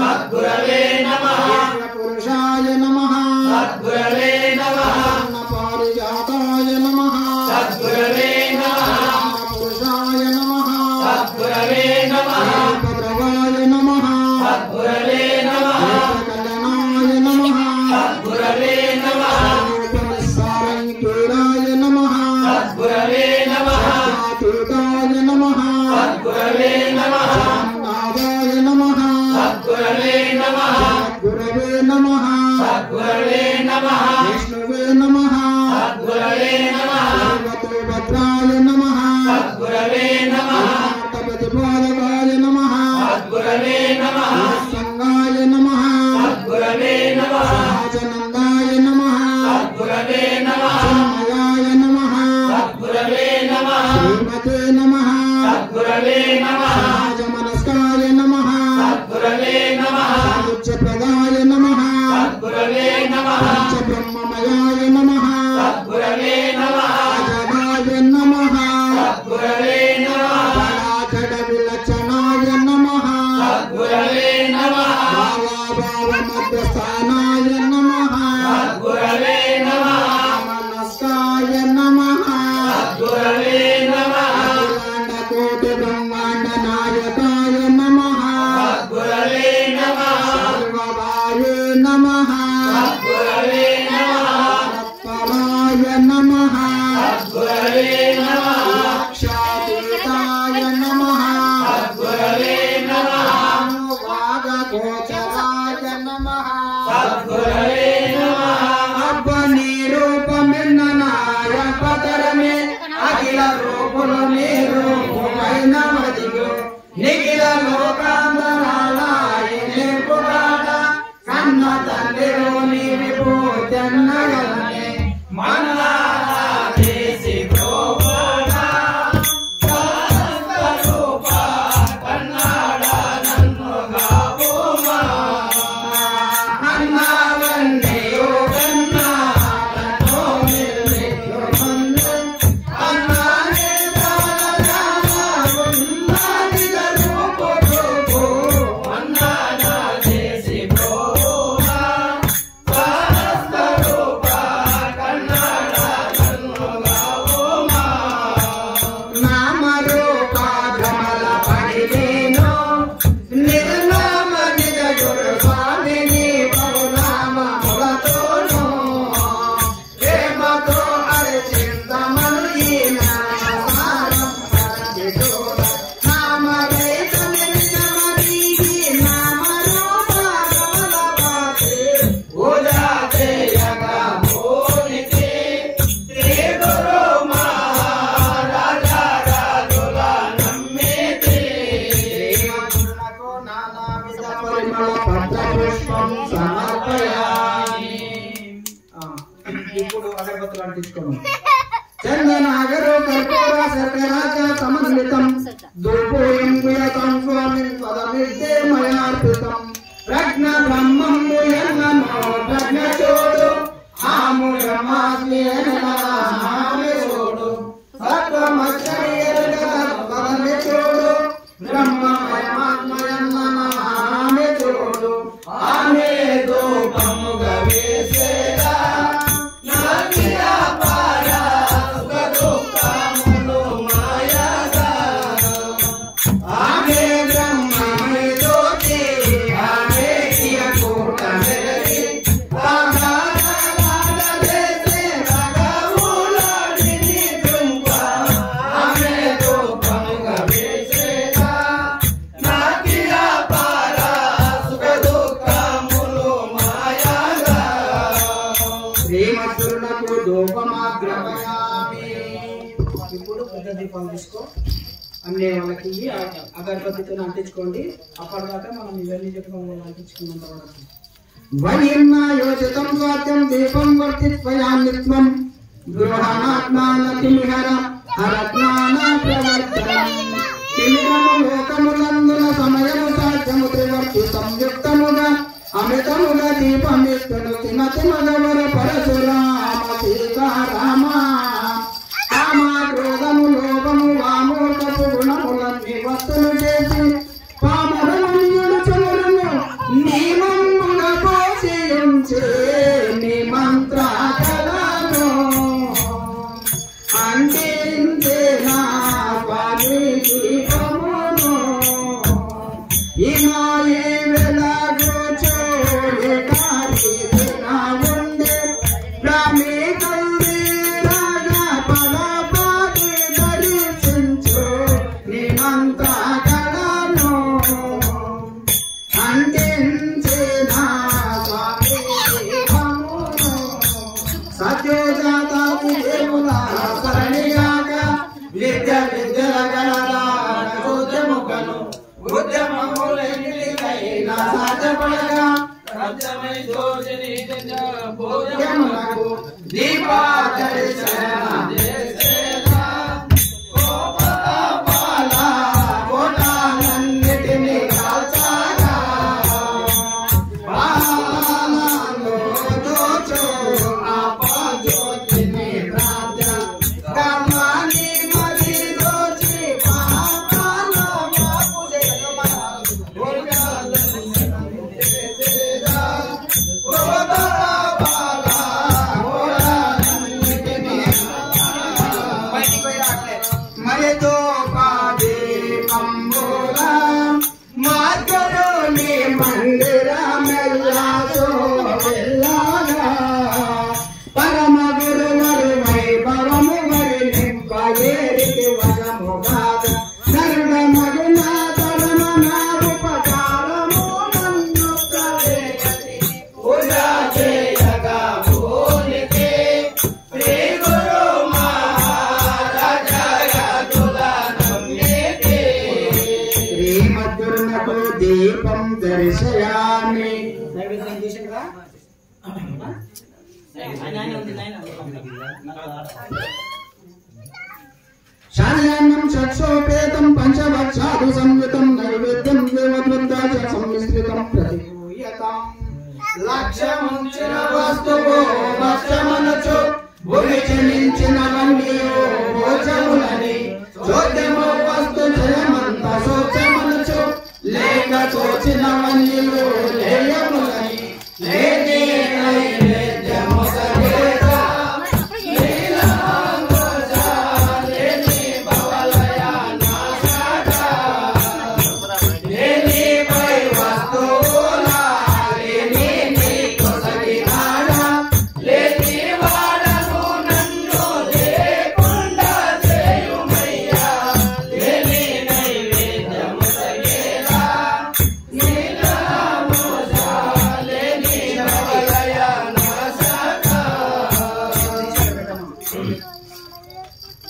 సద్గురవే నమః పురుషాయ నమః సద్గురవే నమః పారిజాతాయ నమః సద్గురవే నమః పురుషాయ నమః సద్గురవే నమః భద్రవాయ నమః సద్గురవే నమః కళ్యాణాయ నమః సద్గురవే నమః సారంగీరాయ నమః సద్గురవే నమః తీర్థాయ నమః సద్గురవే నమః నాదాయ నమః సద్గురవే నమః గురవే నమః సద్గురవే నమః విష్ణువే నమః సద్గురవే నమః భద్రాయ నమః సద్గురవే నమః ప్రతిపాదకాయ నమః సద్గురవే నమః సంగాయ నమః సద్గురవే నమః రాజనందాయ నమః సద్గురవే నమః మయాయ నమః సద్గురవే నమః శ్రీమతే నమః సద్గురవే నమః రాజమనస్కాయ నమః సద్గురవే నమః ఉచ్చప్రదాయ నమః సద్గురవే నమః పంచబ్రహ్మమయాయ నమః సద్గురవే నమః అజడాయ నమః సద్గురవే నమః జడ విలక్షణాయ నమః సద్గురవే నమః భావ మధ్యస్థానాయ నమః సద్గురవే నమః మనస్కాయ నమః సద్గురవే నమః కోటి బ్రహ్మాండ నాయకాయ నమః సద్గురవే నమః సర్వభావే నమః సద్గురవే నమః తత్పరాయ నమః సద్గురవే నమః సాక్షాతీతాయ నమః సద్గురవే నమః వాగగోచరాయ నమః సద్గురవే నమః అబ్బని రూపమిన్ననాయ పతరమే అఖిల రూపులు మీరు రూపమైన మదిగో నిఖిల లోకాంతరాలాయ నేర్పుగాడ కన్న తండ్రిలో నీ విభూతన్నగలనే మన్నారా దేశి గోపాలా స్వరూప కన్నాడ నన్ను గావుమా అన్నావన్నీ యోగన్నా నన్ను నిర్మించుమన్ను అన్నానే తారగానా ఉన్నదిగ రూపు రూపు మన్నారా దేశి గోపాలా స్వరూప కన్నాడ నన్ను గావుమా నామరూపాధమల పడివేను నిర్నామ నిజ గురు స్వామిని బహునామములతోను ప్రేమతో అర్చింతమను ఈ నామసారం పరచితోడ నామవేదమిన్నమదీగి నామరూపాధమల పాత్రే పూజా చేయగా భూమికి శ్రీ గురు మహారాజా రాజుల నమ్మితి శ్రీమంతులకు నానావిధ పరిమళ పత్రపుష్పం సమర్పయామి. ఇప్పుడు అగరబత్తులు అంటించుకోండి. చందనాగరు కర్పూర శర్కరాచ సమన్వితం దుర్భూయం పుయతం స్వామి పదమితే మయార్పితం ప్రజ్ఞ బ్రహ్మం ముయన్నమో ప్రజ్ఞ చోడు ఆము బ్రహ్మాస్మి ఆమె చోడు సత్వమచ్చరి పదమి చోడు బ్రహ్మమయమాత్మయన్నమ ఆమె చోడు ఆమె ధూపముగా వేసేదా నాకిరా పారా సుఖ దుఃఖములు మాయగా ఆమె బ్రహ్మమే జ్యోతి ఆమె కూటమి ఆమె ధూపముగా వేసేదా నాకిరా పారా సుఖ దుఃఖములు మాయగా శ్రీమతులకు ధూపమాగ్రహయామి. ఇప్పుడు పెద్ద దీపం తీసుకో అన్నీ వాళ్ళకి అగరబత్తితో అంటించుకోండి. అప్పటిదాకా మనం ఇవన్నీ చెప్పుకోవాలి అంటించుకున్నంత వరకు వయన్న యోచితం స్వాత్యం దీపం వర్తిత్వయాన్నిత్వం గృహాత్మానతిమిహర హరజ్ఞాన ప్రవర్తనం తిమిరము లోకములందున సమయము సాధ్యము త్రివర్తి సంయుక్తముగా అమృతముగా దీపమిత్తును తిమతి మగవర పరశురామ సీతారామ కామ క్రోధము లోభము వామోకపు గుణములన్నీ వస్తులు చేసి పామరమన్యుడు చమురును అంటించిన స్వామి దీపమును సత్యోజాతాది దేవుల సరణిగాక విద్యల గణరాగను ఉద్యమములైన సాధ్యపడగా భోజనములకు దీపాచరి కోటాలన్నిటిని కాల్చాగా బాణాలు దోచు అపజ్యోతిని రాజ గమని మరి దోచి పాపాల బాపు మరితో పాది పంబుల మార్గలోని మందిరమెల్లాతో వెళ్ళాగా పరమ గురువరు వైభవము వరి నింపయేరికి వరముగాక నరుడ మగున తరమ నారుపకారము నన్ను ప్రవేశి పూజా చేయగా భూనికి శ్రీ గురు శ్రీమద్గురునకు దీపం దర్శయామి. నైవేద్యం చేసిండ్రా? శాయాన్నం షట్సోపేతం పంచవక్షాదు సంయుతం నైవేద్యం దేవద్వృందాచ సమ్మిశ్రితం ప్రతిపూయతాం. లక్ష్యముంచిన వస్తువు భక్ష్యమనచు భూమి చెల్లించినవన్నీయు భోజములని చోద్యము వస్తు జయమంత శోచమనచు లేక చోచినవన్నీయు లేయములని లేని నైవేద్యము సగేత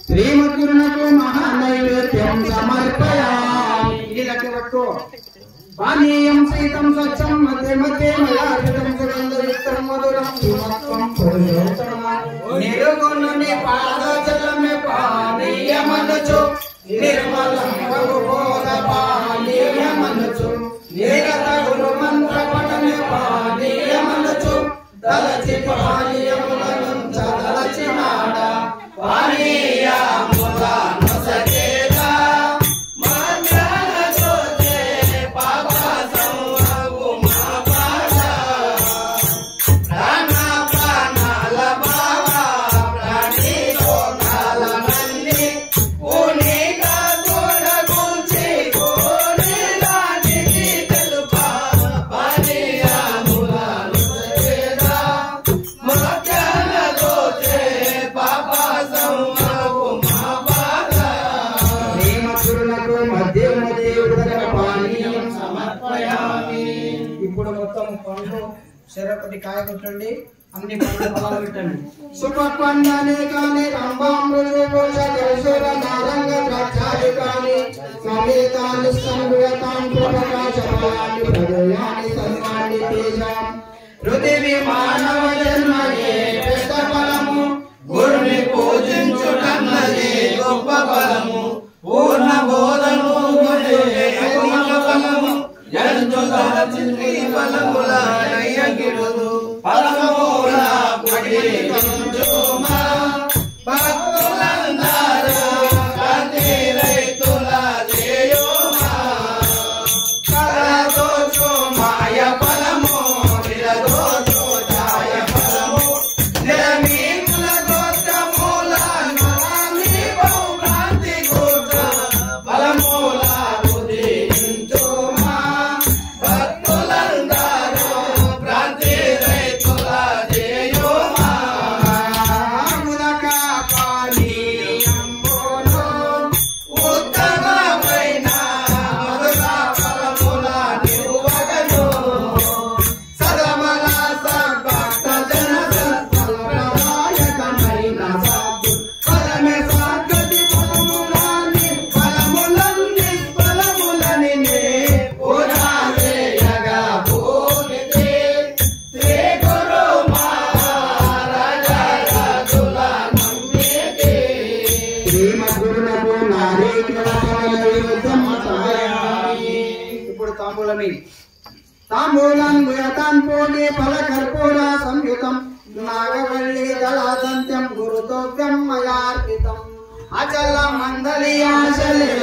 శ్రీమద్గురునకు మహానైవేద్యం సమర్పయామి. ఇది లెక్క పట్టుకో. పానీయం శీతం స్వచ్ఛం మధ్య మధ్య మయార్పితం సుగంధయుక్తం మధురం సుమత్వం పురుషోత్తమ నిరుగుణుని పాదజలమే పానీయమనచు నిర్మలం బహుబోధ పానీయమనచు నిరత గురు మంత్ర పఠనే పానీయమనచు తలచి పానీయములను తలచినాడ పానీయముల నొసగేద మంత్రనచోచే పాప సంవగు మా పాద ప్రాణ ప్రాణాల బావ ప్రాణిలో కాలమన్ని పూనిక తోడగుంచి కోరిలాంటిది తెలుప పానీయముల నొసగేద మంత్రనచోచే పాప సంవగు మా పాద శ్రీమద్గురునకు మధ్య మధ్య ఉదక పానీయం సమర్పయామి. ఇప్పుడు మొత్తం పండ్లు చెరొకటి కాయ కొట్టండి. అన్ని పండ్లు మొదలు పెట్టండి. సుఖపండనే కాని రంభామృత పోషకసుర నారంగ ద్రాక్షాది కాని సమేతాని సంగతాం ప్రకాశమాని ప్రదయాని సన్మాని తేజాం పృథివీ మానవ జన్మయే పెద్ద ఫలము గురుని పూజించుటన్నది గొప్ప ఫలము పూర్ణ బోధము ఫలము జంతు తలచి ఫలముల నయ్యగిడుదు ఫలముల పుడికంజుమ భక్తులందరూ కాంతి రైతుల దేయోమా కరదోచు మాయ ఫలము విరదోచు జాయ ఫలము నిరమీకుల గోత్రమూల నరామి బహుభ్రాంతి గోత్ర ఫలమూల ఉదయించుమా భక్తులందరూ భ్రాంతి రైతుల దేయోమా 9. తాంబూలం గుయతాన్ పూడి ఫలకర్పూర సంయుతం నాగవల్లి దళాదంత్యం గురుతోవ్యం మయార్పితం అచల మందలి ఆశలే